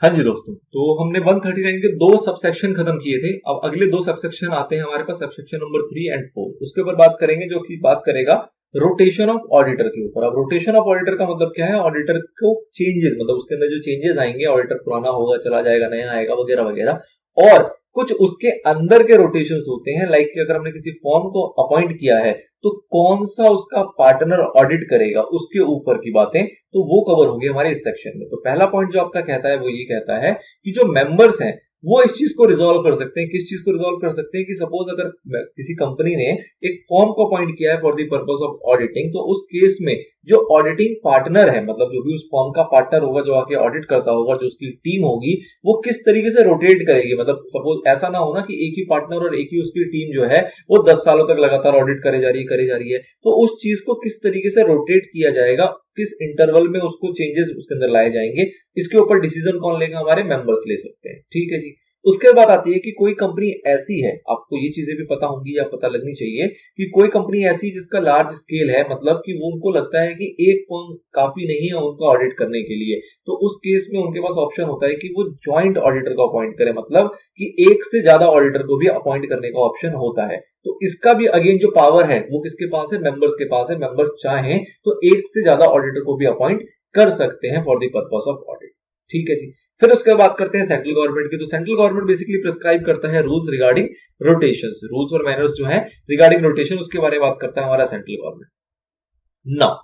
हाँ जी दोस्तों, तो हमने 139 के दो सबसेक्शन खत्म किए थे। अब अगले दो सबसेक्शन आते हैं हमारे पास, सबसेक्शन नंबर 3 एंड 4। उसके ऊपर बात करेंगे, जो कि बात करेगा रोटेशन ऑफ ऑडिटर के ऊपर। अब रोटेशन ऑफ ऑडिटर का मतलब क्या है? ऑडिटर को चेंजेस, मतलब उसके अंदर जो चेंजेस आएंगे, ऑडिटर पुराना होगा, चला जाएगा, नया आएगा, वगैरह वगैरह। और कुछ उसके अंदर के रोटेशन होते हैं, लाइक कि अगर हमने किसी फॉर्म को अपॉइंट किया है तो कौन सा उसका पार्टनर ऑडिट करेगा, उसके ऊपर की बातें, तो वो कवर होगी हमारे इस सेक्शन में। तो पहला पॉइंट जो आपका कहता है वो ये कहता है कि जो मेंबर्स हैं वो इस चीज को रिजॉल्व कर सकते हैं। किस चीज को रिजॉल्व कर सकते हैं? कि सपोज अगर किसी कंपनी ने एक फॉर्म को अपॉइंट किया है for the purpose of auditing, तो उस केस में जो ऑडिटिंग पार्टनर है, मतलब जो भी उस फॉर्म का पार्टनर होगा, जो आके ऑडिट करता होगा, जो उसकी टीम होगी, वो किस तरीके से रोटेट करेगी। मतलब सपोज ऐसा ना हो ना कि एक ही पार्टनर और एक ही उसकी टीम जो है वो 10 सालों तक लगातार ऑडिट करे जा रही है। तो उस चीज को किस तरीके से रोटेट किया जाएगा, किस इंटरवल में उसको चेंजेस उसके अंदर लाए जाएंगे, इसके ऊपर डिसीजन कौन लेगा? हमारे मेंबर्स ले सकते हैं। ठीक है जी। उसके बाद आती है कि कोई कंपनी ऐसी है, आपको ये चीजें भी पता होंगी या पता लगनी चाहिए, कि कोई कंपनी ऐसी जिसका लार्ज स्केल है, मतलब कि वो उनको लगता है कि एक फर्म काफी नहीं है उनका ऑडिट करने के लिए, तो उस केस में उनके पास ऑप्शन होता है कि वो ज्वाइंट ऑडिटर को अपॉइंट करे, मतलब कि एक से ज्यादा ऑडिटर को भी अपॉइंट करने का ऑप्शन होता है। तो इसका भी अगेन जो पावर है वो किसके पास है? मेंबर्स के पास है। मेंबर्स चाहें तो एक से ज्यादा ऑडिटर को भी अपॉइंट कर सकते हैं for the purpose of audit. ठीक है जी। फिर उसके बाद बात करते हैं सेंट्रल गवर्नमेंट की। तो सेंट्रल गवर्नमेंट बेसिकली प्रिस्क्राइब करता है रूल्स रिगार्डिंग रोटेशन, रूल्स और मैनर्स जो है रिगार्डिंग रोटेशन, उसके बारे में बात करता है हमारा सेंट्रल गवर्नमेंट। नाउ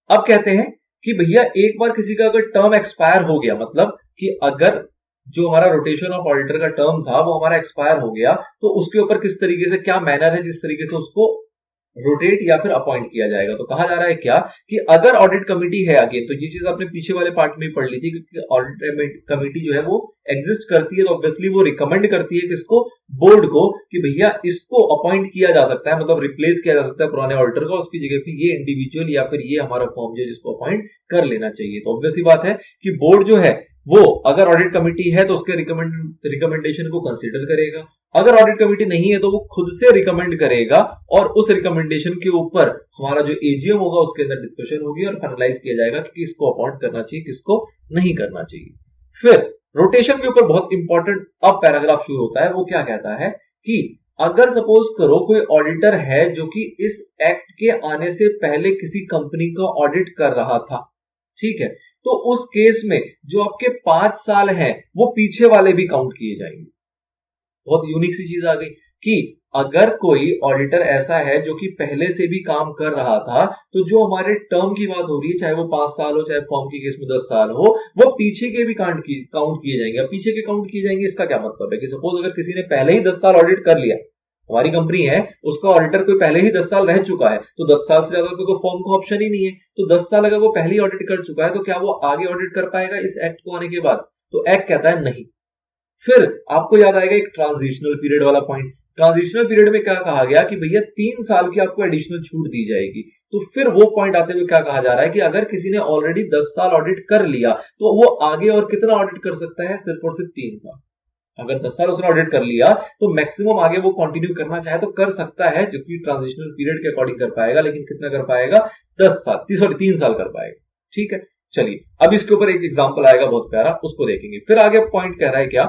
अब कहते हैं कि भैया एक बार किसी का अगर टर्म एक्सपायर हो गया, मतलब कि अगर जो हमारा रोटेशन ऑफ ऑडिटर का टर्म था वो हमारा एक्सपायर हो गया, तो उसके ऊपर किस तरीके से, क्या मैनर है जिस तरीके से उसको रोटेट या फिर अपॉइंट किया जाएगा। तो कहा जा रहा है क्या, कि अगर ऑडिट कमिटी है, आगे तो ये चीज आपने पीछे वाले पार्ट में पढ़ ली थी, क्योंकि ऑडिट कमिटी जो है वो एग्जिस्ट करती है, तो ऑब्वियसली वो रिकमेंड करती है किसको? बोर्ड को, कि भैया इसको अपॉइंट किया जा सकता है, मतलब रिप्लेस किया जा सकता है पुराने ऑडिटर का, उसकी जगह पे ये इंडिविजुअल या फिर ये हमारा फॉर्म जो है जिसको अपॉइंट कर लेना चाहिए। तो ऑब्वियसली बात है कि बोर्ड जो है वो अगर ऑडिट कमिटी है तो उसके रिकमेंडेशन को कंसीडर करेगा। अगर ऑडिट कमेटी नहीं है तो वो खुद से रिकमेंड करेगा, और उस रिकमेंडेशन के ऊपर हमारा जो एजीएम होगा उसके अंदर डिस्कशन होगी और फाइनलाइज किया जाएगा कि किसको अपॉइंट करना चाहिए, किसको नहीं करना चाहिए। फिर रोटेशन के ऊपर बहुत इंपॉर्टेंट अब पैराग्राफ शुरू होता है। वो क्या कहता है कि अगर सपोज करो कोई ऑडिटर है जो कि इस एक्ट के आने से पहले किसी कंपनी का ऑडिट कर रहा था, ठीक है, तो उस केस में जो आपके 5 साल हैं वो पीछे वाले भी काउंट किए जाएंगे। बहुत यूनिक सी चीज आ गई कि अगर कोई ऑडिटर ऐसा है जो कि पहले से भी काम कर रहा था, तो जो हमारे टर्म की बात हो रही है, चाहे वो 5 साल हो, चाहे फॉर्म के केस में 10 साल हो, वो पीछे के भी काउंट किए जाएंगे। अब पीछे के काउंट किए जाएंगे, इसका क्या मतलब है? कि सपोज अगर किसी ने पहले ही 10 साल ऑडिट कर लिया, हमारी कंपनी है, उसका ऑडिटर कोई पहले ही 10 साल रह चुका है, तो 10 साल से ज्यादा तो फॉर्म का ऑप्शन ही नहीं है। तो 10 साल अगर वो पहले ही ऑडिट कर चुका है, तो क्या वो आगे ऑडिट कर पाएगा इस एक्ट को आने के बाद? तो एक्ट कहता है नहीं। फिर आपको याद आएगा एक ट्रांजिशनल पीरियड वाला पॉइंट। ट्रांजिशनल पीरियड में क्या कहा गया कि भैया 3 साल की आपको एडिशनल छूट दी जाएगी। तो फिर वो पॉइंट आते हुए क्या कहा जा रहा है कि अगर किसी ने ऑलरेडी 10 साल ऑडिट कर लिया, तो वो आगे और कितना ऑडिट कर सकता है? सिर्फ और सिर्फ 3 साल। अगर 10 साल उसने ऑडिट कर लिया तो मैक्सिमम आगे वो कंटिन्यू करना चाहे तो कर सकता है, जो कि ट्रांजिशनल पीरियड के अकॉर्डिंग कर पाएगा, लेकिन कितना कर पाएगा? 10 साल, सॉरी 3 साल कर पाएगा। ठीक है, चलिए अब इसके ऊपर एक एग्जांपल आएगा बहुत प्यारा, उसको देखेंगे। फिर आगे पॉइंट कह रहा है क्या,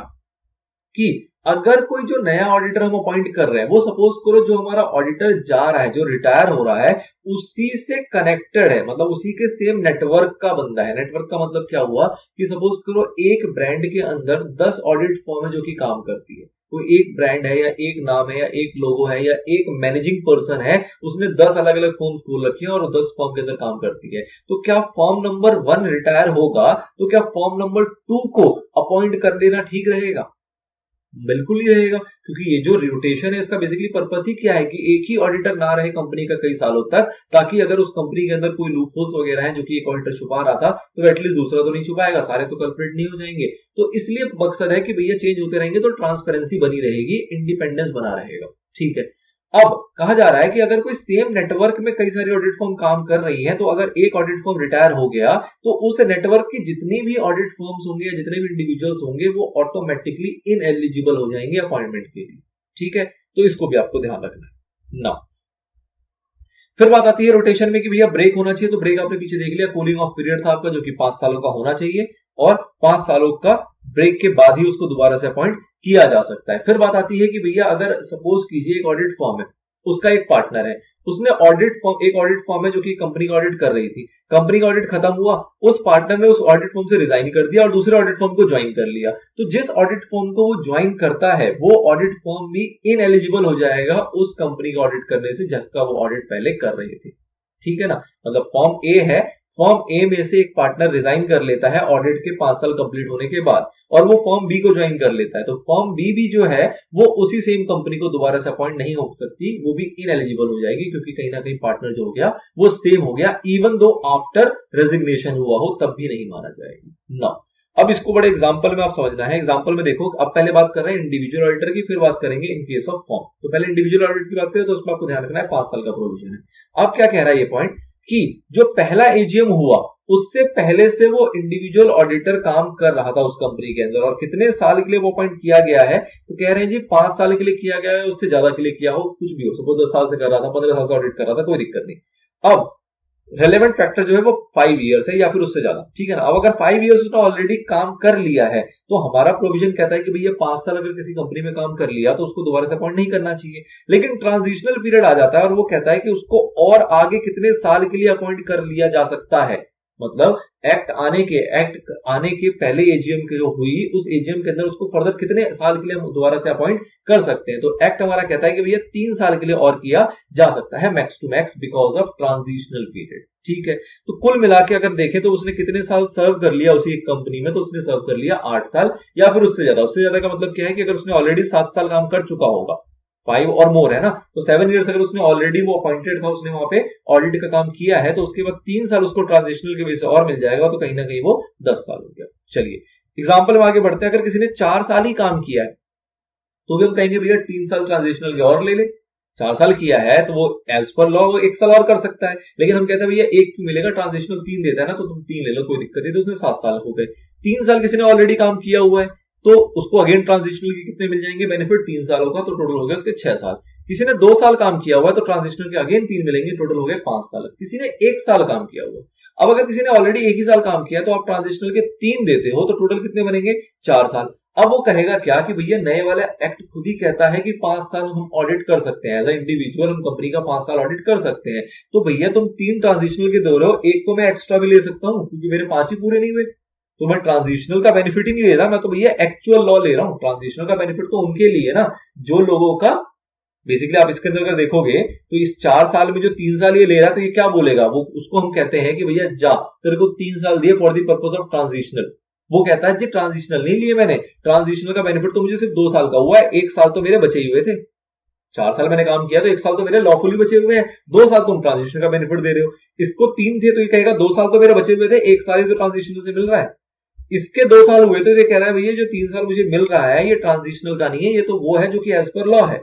कि अगर कोई जो नया ऑडिटर हम अपॉइंट कर रहे हैं, वो सपोज करो जो हमारा ऑडिटर जा रहा है, जो रिटायर हो रहा है, उसी से कनेक्टेड है, मतलब उसी के सेम नेटवर्क का बंदा है। नेटवर्क का मतलब क्या हुआ कि सपोज करो एक ब्रांड के अंदर 10 ऑडिट फर्म है जो कि काम करती है। कोई एक ब्रांड है या एक नाम है या एक लोगो है या एक मैनेजिंग पर्सन है, उसने 10 अलग अलग फर्म्स खोल रखी है और 10 फर्म के अंदर काम करती है। तो क्या फर्म नंबर 1 रिटायर होगा तो क्या फर्म नंबर 2 को अपॉइंट कर लेना ठीक रहेगा? बिल्कुल ही रहेगा, क्योंकि ये जो रोटेशन है इसका बेसिकली पर्पस ही क्या है कि एक ही ऑडिटर ना रहे कंपनी का कई सालों तक, ताकि अगर उस कंपनी के अंदर कोई लूपहोल्स वगैरह हैं जो कि एक ऑडिटर छुपा रहा था, तो एटलीस्ट दूसरा तो नहीं छुपाएगा, सारे तो कल्प्रिट नहीं हो जाएंगे। तो इसलिए मकसद है कि भैया चेंज होते रहेंगे तो ट्रांसपेरेंसी बनी रहेगी, इंडिपेंडेंस बना रहेगा। ठीक है, अब कहा जा रहा है कि अगर कोई सेम नेटवर्क में कई सारी ऑडिट फर्म काम कर रही हैं, तो अगर एक ऑडिट फर्म रिटायर हो गया तो उस नेटवर्क की जितनी भी ऑडिट फर्म्स होंगे या जितने भी इंडिविजुअल्स होंगे वो ऑटोमेटिकली इनएलिजिबल हो जाएंगे अपॉइंटमेंट के लिए। ठीक है, तो इसको भी आपको ध्यान रखना है ना। फिर बात आती है रोटेशन में कि भैया ब्रेक होना चाहिए, तो ब्रेक आपने पीछे देख लिया, कूलिंग ऑफ पीरियड था आपका जो कि 5 सालों का होना चाहिए। और 5 सालों का ब्रेक के बाद ही उसको दोबारा से अपॉइंट किया जा सकता है। फिर बात आती है कि भैया अगर सपोज कीजिए एक ऑडिट फर्म है, उसका एक पार्टनर है, उसने एक ऑडिट फर्म है जो कि कंपनी का ऑडिट कर रही थी, कंपनी का ऑडिट खत्म हुआ, उस पार्टनर ने उस ऑडिट फर्म से रिजाइन कर दिया और दूसरे ऑडिट फर्म को ज्वाइन कर लिया। तो जिस ऑडिट फर्म को वो ज्वाइन करता है वो ऑडिट फर्म भी इनएलिजिबल हो जाएगा उस कंपनी का ऑडिट करने से जिसका वो ऑडिट पहले कर रहे थे। ठीक है ना, मतलब फर्म ए है, फर्म ए में से एक पार्टनर रिजाइन कर लेता है ऑडिट के 5 साल कंप्लीट होने के बाद और वो फर्म बी को ज्वाइन कर लेता है, तो फर्म बी भी जो है वो उसी सेम कंपनी को दोबारा से अपॉइंट नहीं हो सकती, वो भी इनएलिजिबल हो जाएगी क्योंकि कहीं ना कहीं पार्टनर जो हो गया वो सेम हो गया, इवन दो आफ्टर रेजिग्नेशन हुआ हो तब भी नहीं माना जाएगा ना। अब इसको बड़े एग्जांपल में आप समझना है। एग्जांपल में देखो, अब पहले बात कर रहे हैं इंडिविजुअल ऑडिटर की, फिर बात करेंगे इन केस ऑफ फर्म। तो पहले इंडिविजुअल ऑडिट की बात करें तो उसमें आपको ध्यान रखना है 5 साल का प्रोविजन है। अब क्या कह रहा है ये पॉइंट कि जो पहला एजीएम हुआ उससे पहले से वो इंडिविजुअल ऑडिटर काम कर रहा था उस कंपनी के अंदर और कितने साल के लिए वो अपॉइंट किया गया है, तो कह रहे हैं जी 5 साल के लिए किया गया है, उससे ज्यादा के लिए किया हो, कुछ भी हो, सपोज 10 साल से कर रहा था, 15 साल से ऑडिट कर रहा था, कोई दिक्कत नहीं। अब रेलेवेंट फैक्टर जो है वो 5 इयर्स है या फिर उससे ज्यादा, ठीक है ना। अब अगर 5 इयर्स उसने ऑलरेडी काम कर लिया है तो हमारा प्रोविजन कहता है कि भैया 5 साल अगर किसी कंपनी में काम कर लिया तो उसको दोबारा से अपॉइंट नहीं करना चाहिए। लेकिन ट्रांजिशनल पीरियड आ जाता है और वो कहता है कि उसको और आगे कितने साल के लिए अपॉइंट कर लिया जा सकता है, मतलब एक्ट आने के पहले एजीएम की जो हुई उस एजीएम के अंदर उसको फर्दर कितने साल के लिए हम दोबारा से अपॉइंट कर सकते हैं। तो एक्ट हमारा कहता है कि भैया 3 साल के लिए और किया जा सकता है max to max because of transitional period. ठीक है, तो कुल मिला के अगर देखें तो उसने कितने साल सर्व कर लिया उसी एक कंपनी में, तो उसने सर्व कर लिया 8 साल या फिर उससे ज्यादा। उससे ज्यादा का मतलब क्या है कि अगर उसने ऑलरेडी 7 साल काम कर चुका होगा, 5 और मोर है ना, तो 7 इयर्स अगर उसने ऑलरेडी वो अपॉइंटेड था, उसने वहां पे ऑडिट का काम किया है, तो उसके बाद 3 साल उसको ट्रांजिशनल के वजह से और मिल जाएगा, तो कहीं ना कहीं वो 10 साल हो गया। चलिए एग्जाम्पल में आगे बढ़ते हैं। अगर किसी ने 4 साल ही काम किया है तो भी हम कहेंगे भैया 3 साल ट्रांजिशनल के और ले ले। 4 साल किया है तो वो एज पर लॉ वो 1 साल और कर सकता है, लेकिन हम कहते हैं भैया 1 क्यों मिलेगा, ट्रांजिशनल 3 देता है ना, तो तुम 3 ले लो, कोई दिक्कत नहीं। तो उसने 7 साल हो गए। 3 साल किसी ने ऑलरेडी काम किया हुआ है तो उसको अगेन ट्रांजिशनल के कितने मिल जाएंगे बेनिफिट, 3 सालों का, तो टोटल हो गया उसके 6 साल। किसी ने 2 साल काम किया हुआ है तो ट्रांजिशनल के अगेन 3 मिलेंगे, टोटल हो गए 5 साल। किसी ने 1 साल काम किया हुआ, अब अगर किसी ने ऑलरेडी 1 ही साल काम किया तो आप ट्रांजिशनल के 3 देते हो तो टोटल कितने बनेंगे, 4 साल। अब वो कहेगा क्या कि भैया नए वाला एक्ट खुद ही कहता है कि 5 साल हम ऑडिट कर सकते हैं, एज ए इंडिविजुअल हम कंपनी का 5 साल ऑडिट कर सकते हैं। तो भैया तुम 3 ट्रांजिशनल के दे रहे हो, एक को मैं एक्स्ट्रा भी ले सकता हूं क्योंकि मेरे 5 ही पूरे नहीं हुए, तो मैं ट्रांजिशनल का बेनिफिट ही नहीं ले रहा, मैं तो भैया एक्चुअल लॉ ले रहा हूं। ट्रांजिशनल का बेनिफिट तो उनके लिए ना जो लोगों का बेसिकली, आप इसके अंदर अगर देखोगे तो इस 4 साल में जो 3 साल ये ले रहा है तो ये क्या बोलेगा, वो उसको हम कहते हैं कि भैया जा तेरे को 3 साल दिए for the purpose of transitional. वो कहता है जी ट्रांजिशनल नहीं लिए मैंने, ट्रांजिशनल का बेनिफिट तो मुझे सिर्फ 2 साल का हुआ है, 1 साल तो मेरे बचे ही हुए थे। 4 साल मैंने काम किया तो 1 साल तो मेरे लॉफुली बचे हुए हैं, 2 साल तुम ट्रांजिशनल का बेनिफिट दे रहे हो। इसको 3 थे तो ये कहेगा 2 साल तो मेरे बचे हुए थे, 1 साल ही तो ट्रांजिशनल से मिल रहा है। इसके 2 साल हुए तो ये कह रहा है भैया जो 3 साल मुझे मिल रहा है ये ट्रांजिशनल का नहीं है, ये तो वो है जो कि एज पर लॉ है।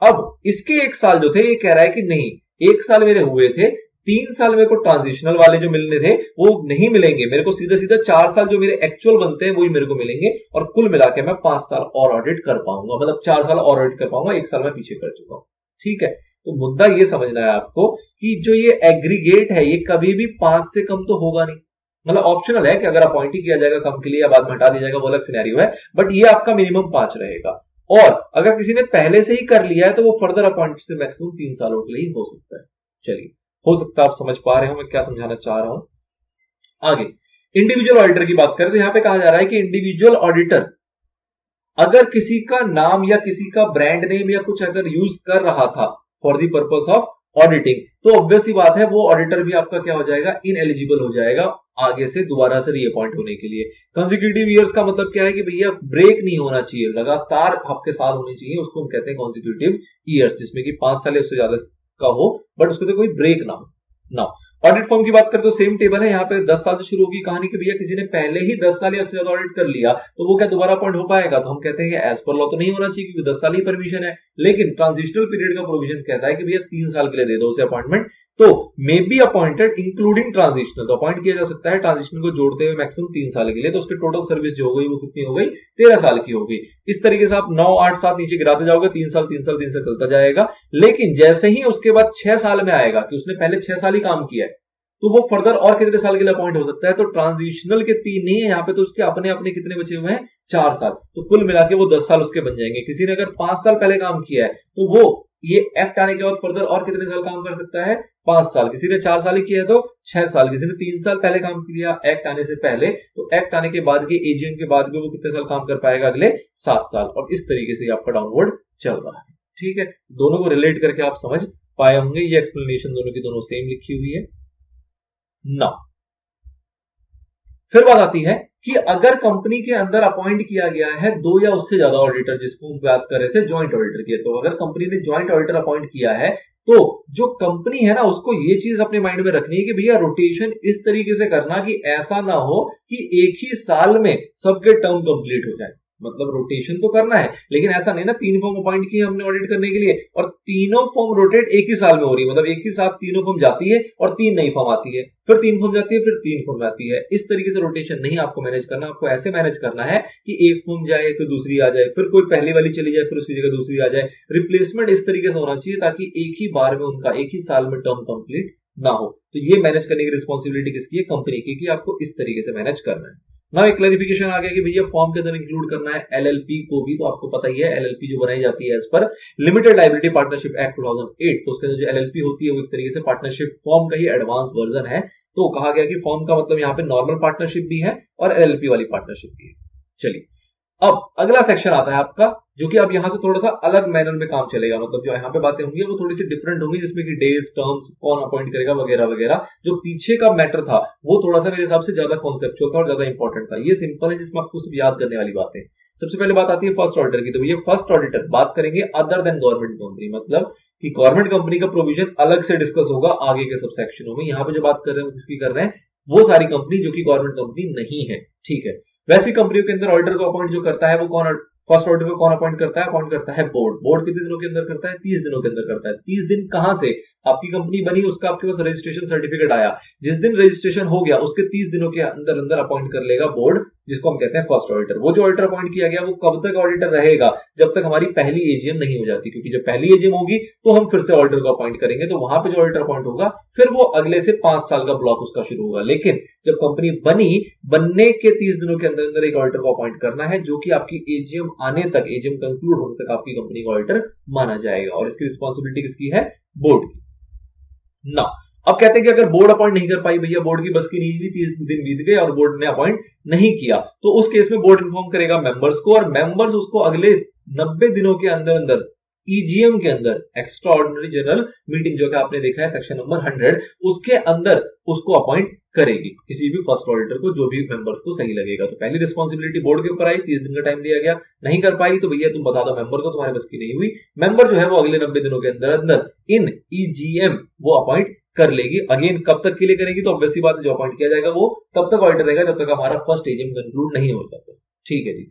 अब इसके 1 साल जो थे ये कह रहा है कि नहीं, 1 साल मेरे हुए थे, 3 साल मेरे को ट्रांजिशनल वाले जो मिलने थे वो नहीं मिलेंगे, मेरे को सीधा सीधा 4 साल जो मेरे एक्चुअल बनते हैं वही मेरे को मिलेंगे और कुल मिला के मैं 5 साल और ऑडिट कर पाऊंगा, मतलब 4 साल और ऑडिट कर पाऊंगा, 1 साल मैं पीछे कर चुका हूं। ठीक है, तो मुद्दा ये समझना है आपको कि जो ये एग्रीगेट है ये कभी भी 5 से कम तो होगा नहीं, मतलब ऑप्शनल है कि अगर अपॉइंट ही किया जाएगा कम के लिए या बाद में हटा दिया जाएगा वो अलग सिनेरियो है, बट ये आपका मिनिमम 5 रहेगा। और अगर किसी ने पहले से ही कर लिया है तो वो फर्दर अपॉइंट से मैक्सिमम 3 सालों के लिए हो सकता है। चलिए, हो सकता है आप समझ पा रहे हो मैं क्या समझाना चाह रहा हूं। आगे इंडिविजुअल ऑडिटर की बात करें तो यहां पे कहा जा रहा है कि इंडिविजुअल ऑडिटर अगर किसी का नाम या किसी का ब्रांड नेम या कुछ अगर यूज कर रहा था for the purpose of auditing, तो ऑब्वियस ही बात है वो ऑडिटर भी आपका क्या हो जाएगा, इनएलिजिबल हो जाएगा आगे से दोबारा से रीअपॉइंट होने के लिए। कंसेक्यूटिव ईयर्स का मतलब क्या है कि भैया ब्रेक नहीं होना चाहिए, लगातार आपके साल होने चाहिए, उसको हम कहते हैं कंसेक्यूटिव ईयर्स, जिसमें कि 5 साल या उससे ज्यादा का हो बट उसके तो कोई ब्रेक ना हो ना। ऑडिट फॉर्म की बात करें तो सेम टेबल है, यहाँ पे 10 साल से शुरू होगी कहानी कि भैया किसी ने पहले ही 10 साल या उससे ज्यादा ऑडिट कर लिया तो वो क्या दोबारा अपॉइंट हो पाएगा, तो हम कहते हैं कि एज पर लॉ तो नहीं होना चाहिए क्योंकि 10 साल ही परमिशन है, लेकिन ट्रांजिशनल पीरियड का प्रोविजन कहता है कि भैया 3 साल के लिए दे दो उसे अपॉइंटमेंट, तो may be appointed including transitional, तो अपॉइंट किया जा सकता है ट्रांजिशनल को जोड़ते हुए मैक्सिमम 3 साल के लिए, तो उसकी टोटल सर्विस जो हो गई वो कितनी हो गई, 13 साल की हो गई। इस तरीके से आप 9, 8, 7 नीचे गिराते जाओगे, 3 साल 3 साल 3 साल चलता जाएगा। लेकिन जैसे ही उसके बाद 6 साल में आएगा कि उसने पहले 6 साल ही काम किया है तो वो फर्दर और कितने साल के लिए अपॉइंट हो सकता है? तो ट्रांजिशनल के 3 नहीं है यहाँ पे, तो उसके अपने अपने कितने बचे हुए हैं? 4 साल। तो कुल मिला के वो 10 साल उसके बन जाएंगे। किसी ने अगर 5 साल पहले काम किया है तो वो ये एक्ट आने के बाद फर्दर और कितने साल काम कर सकता है? 5 साल। किसी ने 4 साल ही किया है तो 6 साल। किसी ने 3 साल पहले काम किया एक्ट आने से पहले, तो एक्ट आने के बाद के एजीएम के बाद में वो कितने साल काम कर पाएगा? अगले 7 साल। और इस तरीके से आपका डाउनवर्ड चल रहा है। ठीक है, दोनों को रिलेट करके आप समझ पाए होंगे। ये एक्सप्लेनेशन दोनों की दोनों सेम लिखी हुई है ना। फिर बात आती है कि अगर कंपनी के अंदर अपॉइंट किया गया है 2 या उससे ज्यादा ऑडिटर, जिसको हम बात कर रहे थे ज्वाइंट ऑडिटर की, तो अगर कंपनी ने ज्वाइंट ऑडिटर अपॉइंट किया है तो जो कंपनी है ना उसको ये चीज अपने माइंड में रखनी है कि भैया रोटेशन इस तरीके से करना कि ऐसा ना हो कि एक ही साल में सबके टर्म कंप्लीट हो जाए। मतलब रोटेशन तो करना है, लेकिन ऐसा नहीं ना 3 फर्म अपॉइंट की हमने ऑडिट करने के लिए और तीनों फर्म रोटेट एक ही साल में हो रही है, मतलब एक ही साथ तीनों फर्म जाती है और 3 नई फर्म आती है, फिर 3 फर्म जाती है, फिर 3 फर्म आती है। इस तरीके से रोटेशन नहीं आपको मैनेज करना। आपको ऐसे मैनेज करना है कि एक फर्म जाए फिर दूसरी आ जाए, फिर कोई पहली वाली चली जाए फिर उसकी जगह दूसरी आ जाए। रिप्लेसमेंट इस तरीके से होना चाहिए ताकि एक ही बार में उनका एक ही साल में टर्म कंप्लीट ना हो। तो ये मैनेज करने की रिस्पॉन्सिबिलिटी किसकी है? कंपनी की, कि आपको इस तरीके से मैनेज करना है ना। एक क्लैरिफिकेशन आ गया कि भैया फॉर्म के अंदर इंक्लूड करना है एलएलपी को भी। तो आपको पता ही है एलएलपी जो बनाई जाती है as per limited liability partnership act 2008, तो उसके अंदर जो एलएलपी होती है वो एक तरीके से पार्टनरशिप फॉर्म का ही एडवांस वर्जन है। तो कहा गया कि फॉर्म का मतलब यहाँ पे नॉर्मल पार्टनरशिप भी है और एलएलपी वाली पार्टनरशिप भी है। चलिए, अब अगला सेक्शन आता है आपका, जो कि अब यहां से थोड़ा सा अलग मैनर में काम चलेगा। मतलब जो यहाँ पे बातें होंगी वो थोड़ी सी डिफरेंट होंगी, जिसमें कि डेज, टर्म्स, कौन अपॉइंट करेगा वगैरह वगैरह। जो पीछे का मैटर था वो थोड़ा सा मेरे हिसाब से ज्यादा कॉन्सेप्चुअल था और ज्यादा इंपॉर्टेंट था। ये सिंपल है, जिसमें आपको सिर्फ याद करने वाली बातें। सबसे पहले बात आती है फर्स्ट ऑडिटर की। तो ये फर्स्ट ऑडिटर बात करेंगे अदर देन गवर्नमेंट कंपनी, मतलब कि गवर्नमेंट कंपनी का प्रोविजन अलग से डिस्कस होगा आगे के सब सेक्शनों में। यहाँ पे जो बात कर रहे हैं किसकी कर रहे हैं? वो सारी कंपनी जो कि गवर्नमेंट कंपनी नहीं है। ठीक है, वैसी कंपनियों के अंदर ऑडिटर को अपॉइंट जो करता है वो कौन? फर्स्ट ऑडिटर को कौन अपॉइंट करता है? अपॉइंट करता है बोर्ड। बोर्ड कितने दिनों के अंदर करता है? 30 दिनों के अंदर करता है। 30 दिन कहां से? आपकी कंपनी बनी, उसका आपके पास रजिस्ट्रेशन सर्टिफिकेट आया, जिस दिन रजिस्ट्रेशन हो गया उसके 30 दिनों के अंदर अंदर अपॉइंट कर लेगा बोर्ड, जिसको हम कहते हैं फर्स्ट ऑडिटर। वो जो ऑडिटर अपॉइंट किया गया वो कब तक ऑडिटर रहेगा? जब तक हमारी पहली एजीएम नहीं हो जाती, क्योंकि जब पहली एजीएम होगी तो हम फिर से ऑडिटर को अपॉइंट करेंगे। तो वहां पे जो ऑडिटर अपॉइंट होगा फिर वो अगले से 5 साल का ब्लॉक उसका शुरू होगा। लेकिन जब कंपनी बनने के 30 दिनों के अंदर अंदर एक ऑडिटर को अपॉइंट करना है, जो कि आपकी एजीएम आने तक, एजीएम कंक्लूड होने तक आपकी कंपनी का ऑडिटर माना जाएगा। और इसकी रिस्पॉन्सिबिलिटी किसकी है? बोर्ड की ना। अब कहते हैं कि अगर बोर्ड अपॉइंट नहीं कर पाई, भैया बोर्ड की बस की नहीं हुई, 30 दिन बीत गए और बोर्ड ने अपॉइंट नहीं किया, तो उस केस में बोर्ड इन्फॉर्म करेगा मेंबर्स को, और मेंबर्स उसको अगले 90 दिनों के अंदर अंदर ईजीएम के अंदर, एक्स्ट्रा ऑर्डिनरी जनरल मीटिंग जो कि आपने देखा है सेक्शन नंबर 100, उसके अंदर उसको अपॉइंट करेगी किसी भी फर्स्ट ऑडिटर को, जो भी मेंबर्स को सही लगेगा। तो पहली रिस्पॉन्सिबिलिटी बोर्ड के ऊपर आई, 30 दिन का टाइम दिया गया, नहीं कर पाई तो भैया तुम बता दो मेंबर को तुम्हारे बस की नहीं हुई। मेंबर जो है वो अगले 90 दिनों के अंदर अंदर इन ईजीएम वो अपॉइंट कर लेगी। अगेन कब तक के लिए करेगी? तो ऑब्वियसली बात है, जो अपॉइंट किया जाएगा वो तब तक ऑडिटर रहेगा जब तक हमारा फर्स्ट एजीएम कंक्लूड नहीं हो जाता। ठीक है जी।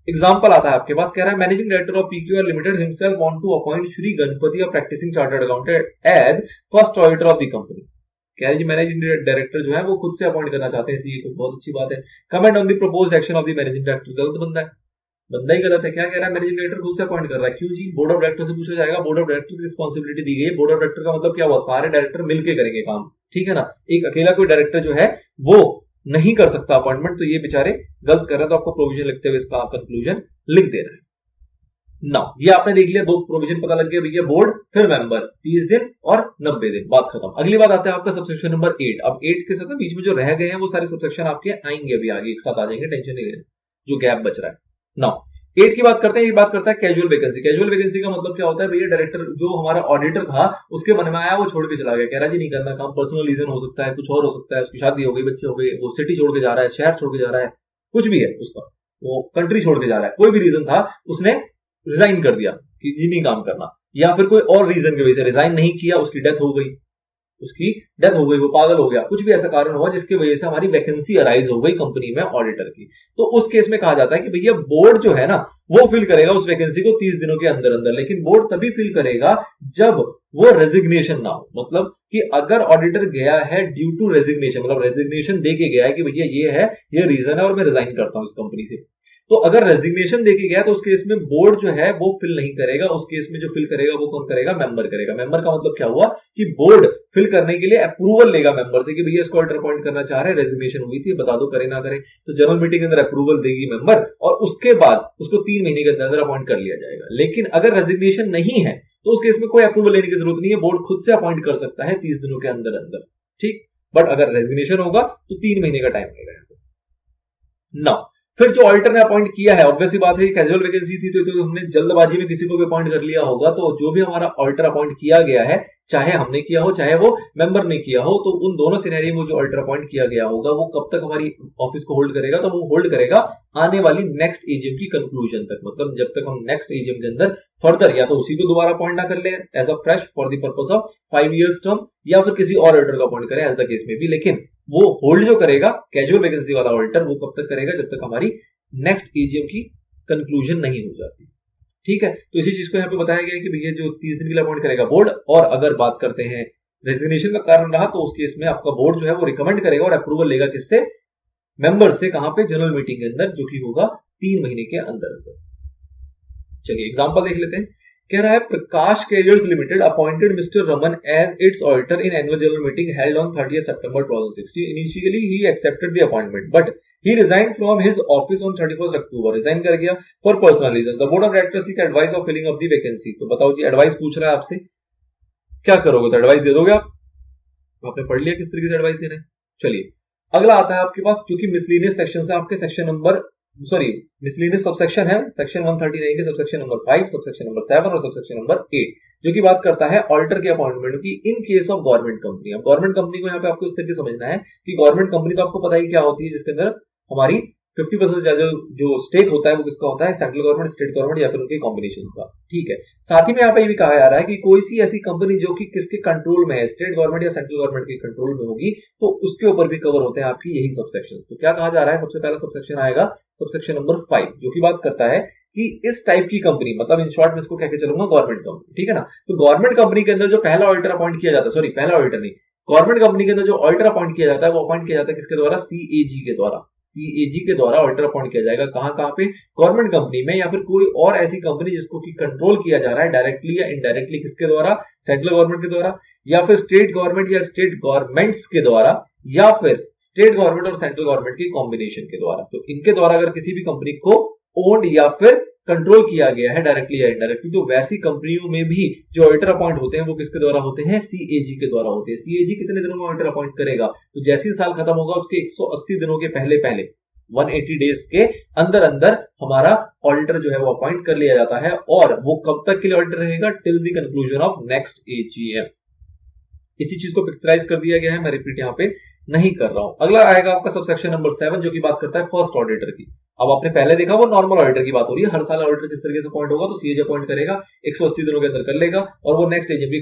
एग्जाम्पल आता है आपके पास, कह रहा है managing director of PQR limited himself want to appoint Shri Ganpati, a practicing chartered accountant, as first auditor of the company. कह रहे जी मैनेजिंग डायरेक्टर जो है वो खुद से अपॉइंट करना चाहते हैं सीए को, बहुत अच्छी बात है। Comment on the proposed action of the managing director. गलत बंदा है, बंदा ही गलत है। क्या कह रहा है? मैनेजिंग डायरेक्टर खुद से अपॉइंट कर रहा है। क्यों जी? बोर्ड ऑफ डायरेक्टर से पूछा जाएगा। बोर्ड ऑफ डायरेक्टर की रिस्पॉन्सिबिलिटी दी गई है। बोर्ड ऑफ डायरेक्टर का मतलब क्या हुआ? सारे डायरेक्टर मिलकर करेंगे काम, ठीक है ना। एक अकेला कोई डायरेक्टर जो है वो नहीं कर सकता अपॉइंटमेंट, तो ये बेचारे गलत कर रहे हैं। तो आपको प्रोविजन लिखते हुए इसका कंक्लूजन लिख देना है ना। ये आपने देख लिया, 2 प्रोविजन पता लग गया भैया, बोर्ड फिर मेंबर, 30 दिन और 90 दिन, बात खत्म। अगली बात आता है आपका सबसेक्शन नंबर 8। अब 8 के साथ बीच में जो रह गए हैं वो सारे सबसेक्शन आपके आएंगे, अभी आगे एक साथ आ जाएंगे, टेंशन नहीं लेना, जो गैप बच रहा है ना। 8 की बात करते हैं। ये बात करता है कैजुअल वैकेंसी। कैजुअल वैकेंसी का मतलब क्या होता है? भैया डायरेक्टर जो हमारा ऑडिटर था उसके मन में आया, वो छोड़ के चला गया, कह रहा जी नहीं करना काम, पर्सनल रीजन हो सकता है, कुछ और हो सकता है, उसकी शादी हो गई, बच्चे हो गए, वो सिटी छोड़ के जा रहा है, शहर छोड़ के जा रहा है, कुछ भी है उसका, वो कंट्री छोड़ के जा रहा है, कोई भी रीजन था, उसने रिजाइन कर दिया कि ये नहीं काम करना, या फिर कोई और रीजन की वजह से रिजाइन नहीं किया, उसकी डेथ हो गई, वो पागल हो गया, कुछ भी ऐसा कारण हुआ जिसकी वजह से हमारी वैकेंसी अराइज हो गई कंपनी में ऑडिटर की। तो उस केस में कहा जाता है कि भैया बोर्ड जो है ना वो फिल करेगा उस वैकेंसी को 30 दिनों के अंदर अंदर, लेकिन बोर्ड तभी फिल करेगा जब वो रेजिग्नेशन ना हो। मतलब कि अगर ऑडिटर गया है ड्यू टू रेजिग्नेशन, मतलब रेजिग्नेशन दे के गया है कि भैया ये है, ये रीजन है और मैं रिजाइन करता हूं इस कंपनी से, तो अगर रेजिग्नेशन देके गया तो उस केस में बोर्ड जो है वो फिल नहीं करेगा, उस केस में जो फिल करेगा वो कौन करेगा, मेंबर करेगा। मेंबर का मतलब क्या हुआ कि बोर्ड फिल करने के लिए अप्रूवल लेगा मेंबर से कि भैया इसको ऑडिटर अपॉइंट करना चाह रहे हैं, रेजिग्नेशन हुई थी, बता दो करे ना करे। तो जनरल मीटिंग के अंदर अप्रूवल देगी मेंबर और उसके बाद उसको 3 महीने के अंदर अपॉइंट कर लिया जाएगा। लेकिन अगर रेजिग्नेशन नहीं है तो उस केस में कोई अप्रूवल लेने की जरूरत नहीं है, बोर्ड खुद से अपॉइंट कर सकता है 30 दिनों के अंदर अंदर, ठीक। बट अगर रेजिग्नेशन होगा तो 3 महीने का टाइम लगेगा। नाउ फिर जो ऑडिटर ने अपॉइंट किया है, ऑब्वियस सी बात है कैजुअल वैकेंसी थी तो हमने जल्दबाजी में किसी को भी अपॉइंट कर लिया होगा। तो जो भी हमारा ऑडिटर अपॉइंट किया गया है, चाहे हमने किया हो चाहे वो मेंबर ने किया हो, तो उन दोनों सिनेरियो में जो ऑडिटर अपॉइंट किया गया होगा वो कब तक हमारी ऑफिस को होल्ड करेगा, तो वो होल्ड करेगा आने वाली नेक्स्ट एजीएम की कंक्लूजन तक। मतलब जब तक हम नेक्स्ट एजीएम के अंदर फर्दर या तो उसी को दोबारा अपॉइंट ना कर ले as a fresh for the purpose of 5 years term, या फिर किसी और ऑडिटर को अपॉइंट करें एज द केस में भी। लेकिन वो होल्ड जो करेगा कैजुअल वैकेंसी वाला ऑडिटर, वो कब तक करेगा, जब तक हमारी नेक्स्ट एजीएम की कंक्लूजन नहीं हो जाती, ठीक है। तो इसी चीज को यहाँ पे बताया गया है कि भैया जो 30 दिन के लिए अपॉइंट करेगा बोर्ड, और अगर बात करते हैं रेजिग्नेशन का कारण रहा तो उस केस में आपका बोर्ड जो है वो रिकमेंड करेगा और अप्रूवल लेगा किससे, मेंबर से। कहां पे, जनरल मीटिंग के अंदर, जो कि होगा 3 महीने के अंदर अंदर। चलिए एग्जांपल देख लेते हैं। कह रहा है Prakash Carriers Limited appointed mister Raman as its auditor in annual general meeting held on 30 September 2016। Initially ही accepted the appointment but he resigned from his office on 31st October, resign कर गया for personal reason. The board of directors seek advice of filling up the vacancy. तो बताओ जी, advice पूछ रहा है आपसे, क्या करोगे, तो एडवाइस दे दोगे आप? आपने पढ़ लिया किस तरीके से एडवाइस देना है। चलिए अगला आता है आपके पास, जो कि मिसलेनियस सेक्शन से आपके सेक्शन नंबर मिसलेनियस सबसेक्शन है, सेक्शन 139 के सबसेक्शन नंबर 5, सबसेक्शन नंबर 7 और सबसेक्शन नंबर 8, जो कि बात करता है ऑडिटर के अपॉइंटमेंट की in case of government company. अब गवर्नमेंट कंपनी को यहाँ पे आपको इस तरीके से समझना है कि गवर्नमेंट कंपनी तो आपको पता ही क्या होती है, जिसके अंदर हमारी 50% जो स्टेक होता है वो किसका होता है, सेंट्रल गवर्नमेंट, स्टेट गवर्नमेंट या फिर उनके कॉम्बिनेशन का, ठीक है। साथ ही में यहाँ पे ये भी कहा जा रहा है कि कोई सी ऐसी कंपनी जो कि किसके कंट्रोल में है, स्टेट गवर्नमेंट या सेंट्रल गवर्नमेंट के कंट्रोल में होगी, तो उसके ऊपर भी कवर होते हैं आपकी यही सबसेक्शन। तो क्या कहा जा रहा है, सबसे पहला सबसेक्शन आएगा सबसेक्शन नंबर 5, जो की बात करता है कि इस टाइप की कंपनी, मतलब इन शॉर्ट में इसको कह के चलूंगा गवर्नमेंट कंपनी, ठीक है ना। तो गवर्नमेंट कंपनी के अंदर जो पहला ऑडिटर अपॉइंट किया जाता है, सॉरी पहला ऑडिटर नहीं, गवर्नमेंट कंपनी के अंदर जो ऑडिटर अपॉइंट किया जाता है वो अपॉइंट किया जाता है किसके द्वारा, सीएजी के द्वारा। सीएजी के द्वारा ऑडिटर अपॉइंट किया जाएगा कहां पे, गवर्नमेंट कंपनी में, या फिर कोई और ऐसी कंपनी जिसको कि कंट्रोल किया जा रहा है डायरेक्टली या इनडायरेक्टली किसके द्वारा, सेंट्रल गवर्नमेंट के द्वारा, या फिर स्टेट गवर्नमेंट या स्टेट गवर्नमेंट्स के द्वारा, या फिर स्टेट गवर्नमेंट और सेंट्रल गवर्नमेंट के कॉम्बिनेशन के द्वारा। तो इनके द्वारा अगर किसी भी कंपनी को ओन्ड या फिर कंट्रोल किया गया है डायरेक्टली या इनडायरेक्टली, तो वैसी कंपनियों में भी जो ऑडिटर अपॉइंट होते हैं वो किसके द्वारा होते हैं, सीएजी के द्वारा होते हैं। सीएजी कितने दिनों में ऑडिटर अपॉइंट करेगा, तो जैसे ही साल खत्म होगा उसके 180 दिनों के पहले 180 डेज के अंदर अंदर हमारा ऑडिटर जो है वो अपॉइंट कर लिया जाता है। और वो कब तक के लिए ऑडिटर रहेगा, till the conclusion of next AGM. इसी चीज को पिक्चराइज कर दिया गया है, मैं रिपीट यहाँ पे नहीं कर रहा हूं। अगला आएगा आपका सबसेक्शन नंबर 7, जो की बात करता है फर्स्ट ऑडिटर की। अब आपने पहले देखा वो नॉर्मल ऑडिटर की बात हो रही है, हर साल ऑडिटर जिस तरीके से अपॉइंट होगा तो सीएजी अपॉइंट करेगा, 180 दिनों के अंदर कर लेगा और वो नेक्स्ट एजीएम की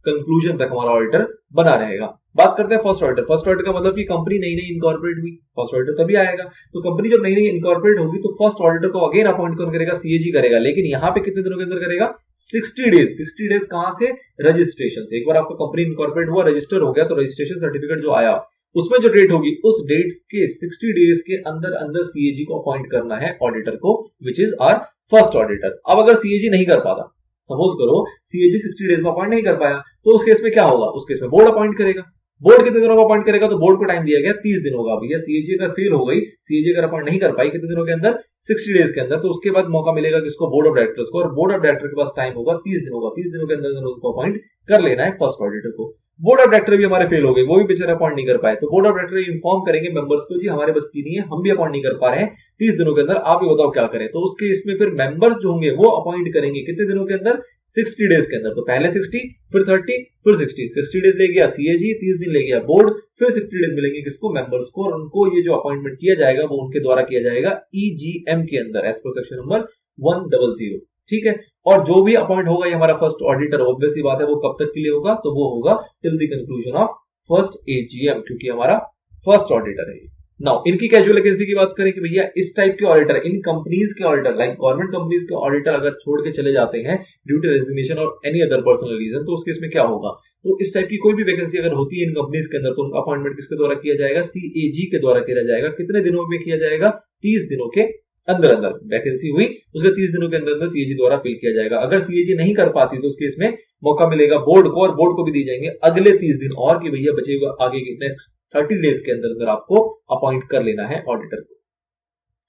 कंक्लूजन तक हमारा ऑडिटर बना रहेगा। बात करते हैं फर्स्ट ऑडिटर। फर्स्ट ऑडिटर का मतलब कि कंपनी नई नई इनकॉर्पोरेट हुई, फर्स्ट ऑडिटर तभी आएगा। तो कंपनी जब नई नई इनकॉर्पोरेट होगी तो फर्स्ट ऑडिटर को अगेन अपॉइंट कौन करेगा, सीएजी करेगा। लेकिन यहाँ पे कितने दिनों के अंदर करेगा, 60 डेज। 60 डेज कहां से, रजिस्ट्रेशन से। एक बार आपका कंपनी इनकॉर्पोरेट हुआ, रजिस्टर हो गया, तो रजिस्ट्रेशन सर्टिफिकेट जो आया उसमें जो डेट होगी उस डेट के 60 डेज के अंदर अंदर सीएजी को अपॉइंट करना है ऑडिटर को, which is our first auditor. अब अगर सीएजी नहीं कर पाता, सपोज करो सीएजी 60 डेज में अपॉइंट नहीं कर पाया, तो उस केस में क्या होगा, उस केस में बोर्ड अपॉइंट करेगा। बोर्ड कितने दिनों में अपॉइंट करेगा, तो बोर्ड को टाइम दिया गया 30 दिन होगा। भैया सीएजी अगर फेल हो गई, सीएजी अगर अपॉइंट नहीं कर पाई कितने दिनों के अंदर, 60 डेज के अंदर, तो उसके बाद मौका मिलेगा किसको, बोर्ड ऑफ डायरेक्टर्स को। और बोर्ड ऑफ डायरेक्टर के पास टाइम होगा 30 दिन होगा, 30 दिनों के अंदर उसको अपॉइंट कर लेना है फर्स्ट ऑडिटर को। बोर्ड ऑफ डायरेक्टर भी हमारे फेल हो गए, वो भी बेचारे अपॉइंट नहीं कर पाए, तो बोर्ड ऑफ डायरेक्टर इन्फॉर्म करेंगे मेंबर्स को, जी हमारे बस की नहीं है, हम भी अपॉइंट नहीं कर पा रहे हैं 30 दिनों के अंदर, आप ही बताओ क्या करें। तो उसके इसमें फिर मेंबर्स जो होंगे वो अपॉइंट करेंगे कितने दिनों के अंदर, 60 डेज के अंदर। तो पहले 60, फिर 30, फिर 60 डेज ले गया सीएजी, 30 दिन ले गया बोर्ड, फिर 60 डेज मिलेंगे किसको, मेंबर्स को। और उनको ये जो अपॉइंटमेंट किया जाएगा वो उनके द्वारा किया जाएगा ईजीएम के अंदर, एज पर सेक्शन नंबर 100, ठीक है। और जो भी अपॉइंट होगा ये हमारा फर्स्ट ऑडिटर, ऑब्वियस सी बात है वो कब तक के लिए होगा, तो वो होगा till the conclusion of first AGM, क्योंकि हमारा फर्स्ट ऑडिटर है। नाउ इनकी कैजुअल वैकेंसी की बात करें कि भैया इस टाइप के ऑडिटर, इन कंपनीज के ऑडिटर, लाइक गवर्नमेंट कंपनीज के ऑडिटर अगर छोड़ के चले जाते हैं ड्यू टू रेजिग्नेशन और एनी अदर पर्सनल रीजन, तो उस केस में क्या होगा, तो इस टाइप की कोई भी वैकेंसी अगर होती है इन कंपनीज के अंदर, तो उनका अपॉइंटमेंट किसके द्वारा किया जाएगा, सीएजी के द्वारा किया जाएगा। कितने दिनों में किया जाएगा, 30 दिनों के अंदर अंदर वैकेंसी हुई, उसके 30 दिनों के अंदर अंदर सीएजी द्वारा फिल किया जाएगा। अगर सीएजी नहीं कर पाती तो उस केस में मौका मिलेगा बोर्ड को, और बोर्ड को भी दी जाएंगे अगले 30 दिन और कि भैया बचे हुए आगे के नेक्स्ट 30 डेज के अंदर अंदर आपको अपॉइंट कर लेना है ऑडिटर को।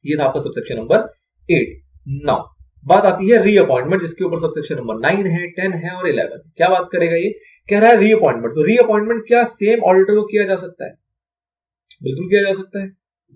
ये था आपका सबसेक्शन नंबर 8। नाउ बात आती है रीअपॉइंटमेंट, जिसके ऊपर सबसेक्शन नंबर 9 है, 10 है और 11। क्या बात करेगा ये? कह रहा है रीअपॉइंटमेंट। तो रीअपॉइंटमेंट क्या सेम ऑडिटर को किया जा सकता है? बिल्कुल किया जा सकता है।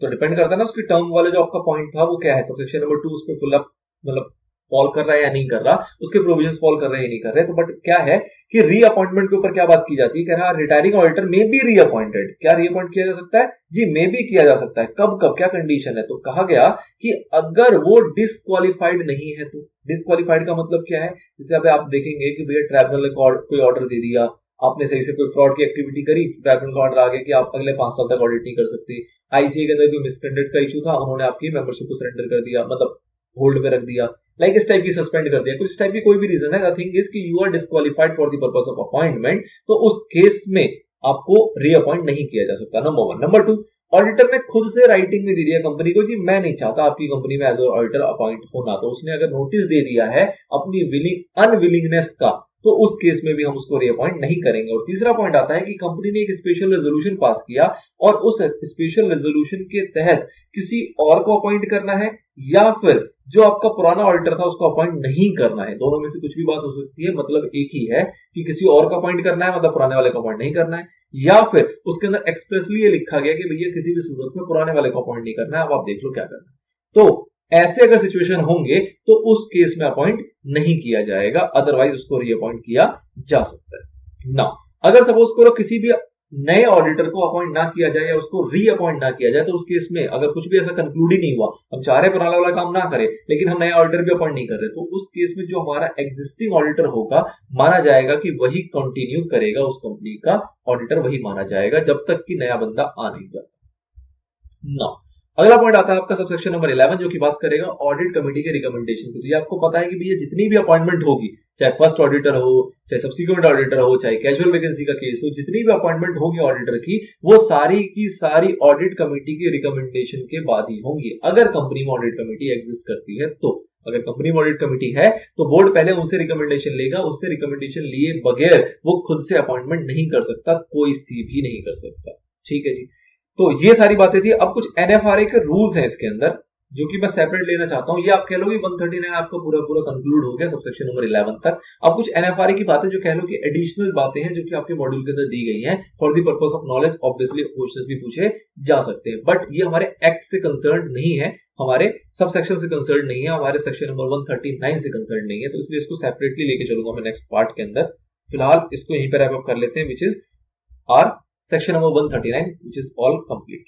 तो डिपेंड करता है ना उसकी टर्म वाला जो आपका पॉइंट था वो क्या है, सबसेक्शन नंबर 2 उस पर फुल अप मतलब फॉल कर रहा है या नहीं कर रहा, उसके प्रोविजंस फॉल कर रहे हैं या नहीं कर रहे। तो बट क्या है कि रीअपॉइंटमेंट के ऊपर क्या बात की जाती है, कह रहा है रिटायरिंग ऑडिटर में बी रीअपॉइंटेड। क्या रीअपॉइंट किया जा सकता है जी? मे भी किया जा सकता है। कब कब क्या कंडीशन है? तो कहा गया कि अगर वो डिसक्वालिफाइड नहीं है। तो डिसक्वालिफाइड का मतलब क्या है? जैसे अभी आप देखेंगे कि भैया ट्राइब्यूनल ने कोई ऑर्डर दे दिया, आपने सही से कोई फ्रॉड की एक्टिविटी करी, ट्राइब्यूनल का ऑर्डर आ गया कि आप अगले 5 साल तक ऑडिट नहीं कर सकते। आईसीए के अंदर कोई मिसकंडक्ट का इशू था, उन्होंने आपकी मेंबरशिप को सरेंडर कर दिया, मतलब होल्ड पे रख दिया, लाइक इस टाइप की सस्पेंड कर दिया, कुछ इस टाइप की कोई भी रीजन है। द थिंग इज कि you are disqualified for the purpose of appointment, तो उस केस में आपको रीअपॉइंट नहीं किया जा सकता, नंबर 1। नंबर 2, ऑडिटर ने खुद से राइटिंग में दे दिया कंपनी को, जी मैं नहीं चाहता आपकी कंपनी में एज ऑडिटर अपॉइंट होना। तो उसने अगर नोटिस दे दिया है अपनी अनविलिंगनेस का, तो उस केस में भी हम उसको रीअपॉइंट नहीं करेंगे। और तीसरा पॉइंट आता है कि कंपनी ने एक स्पेशल रेजोल्यूशन पास किया और उस स्पेशल रेजोल्यूशन के तहत किसी और को अपॉइंट करना है या फिर जो आपका पुराना ऑडिटर था उसको अपॉइंट नहीं करना है। दोनों में से कुछ भी बात हो सकती है, मतलब एक ही है कि किसी और को अपॉइंट करना है, मतलब पुराने वाले को अपॉइंट नहीं करना है, या फिर उसके अंदर एक्सप्रेसली ये लिखा गया कि भैया किसी भी सूरत में पुराने वाले को अपॉइंट नहीं करना है, अब आप देख लो क्या करना है। तो ऐसे अगर सिचुएशन होंगे तो उस केस में अपॉइंट नहीं किया जाएगा, अदरवाइज उसको रीअपॉइंट किया जा सकता है ना। अगर सपोज करो किसी भी नए ऑडिटर को अपॉइंट ना किया जाए या उसको रीअपॉइंट ना किया जाए, तो उस केस में अगर कुछ भी ऐसा कंक्लूड ही नहीं हुआ, हम चाह रहे पुराना वाला काम ना करें लेकिन हम नए ऑडिटर भी अपॉइंट नहीं कर रहे, तो उस केस में जो हमारा एग्जिस्टिंग ऑडिटर होगा माना जाएगा कि वही कंटिन्यू करेगा, उस कंपनी का ऑडिटर वही माना जाएगा जब तक कि नया बंदा आ नहीं जाता ना। अगला पॉइंट आता है आपका सबसेक्शन नंबर 11, जो कि बात करेगा ऑडिट कमेटी के रिकमेंडेशन की। तो ये आपको पता है कि भैया जितनी भी अपॉइंटमेंट होगी, चाहे फर्स्ट ऑडिटर हो, चाहे सब्सिक्वेंट ऑडिटर हो, चाहे कैजुअल वैकेंसी का केस हो, जितनी भी अपॉइंटमेंट होगी ऑडिटर की, वो सारी की सारी ऑडिट कमेटी के रिकमेंडेशन के बाद ही होंगी। अगर कंपनी में ऑडिट कमेटी एग्जिस्ट करती है तो, अगर कंपनी में ऑडिट कमेटी है तो बोर्ड पहले उनसे रिकमेंडेशन लेगा, उससे रिकमेंडेशन लिए बगैर वो खुद से अपॉइंटमेंट नहीं कर सकता, कोई सी भी नहीं कर सकता। ठीक है जी, तो ये सारी बातें थी। अब कुछ एनएफआरए के रूल्स हैं इसके अंदर, जो कि मैं सेपरेट लेना चाहता हूं। ये आप कह लो कि 139 आपका पूरा पूरा कंक्लूड हो गया सबसेक्शन नंबर 11 तक। अब कुछ एनएफआरए की बातें जो कह लो कि एडिशनल बातें हैं जो कि आपके मॉड्यूल के अंदर दी गई हैं for the purpose of knowledge. Obviously questions भी पूछे जा सकते हैं, बट ये हमारे एक्ट से कंसर्न नहीं है, हमारे सब सेक्शन से कंसर्न नहीं है, हमारे सेक्शन नंबर 139 से कंसर्न नहीं है, तो इसलिए इसको सेपरेटली लेके चलूंगा मैं नेक्स्ट पार्ट के अंदर। फिलहाल इसको यहीं पर रैप अप कर लेते हैं, which is are section number 139, which is all complete.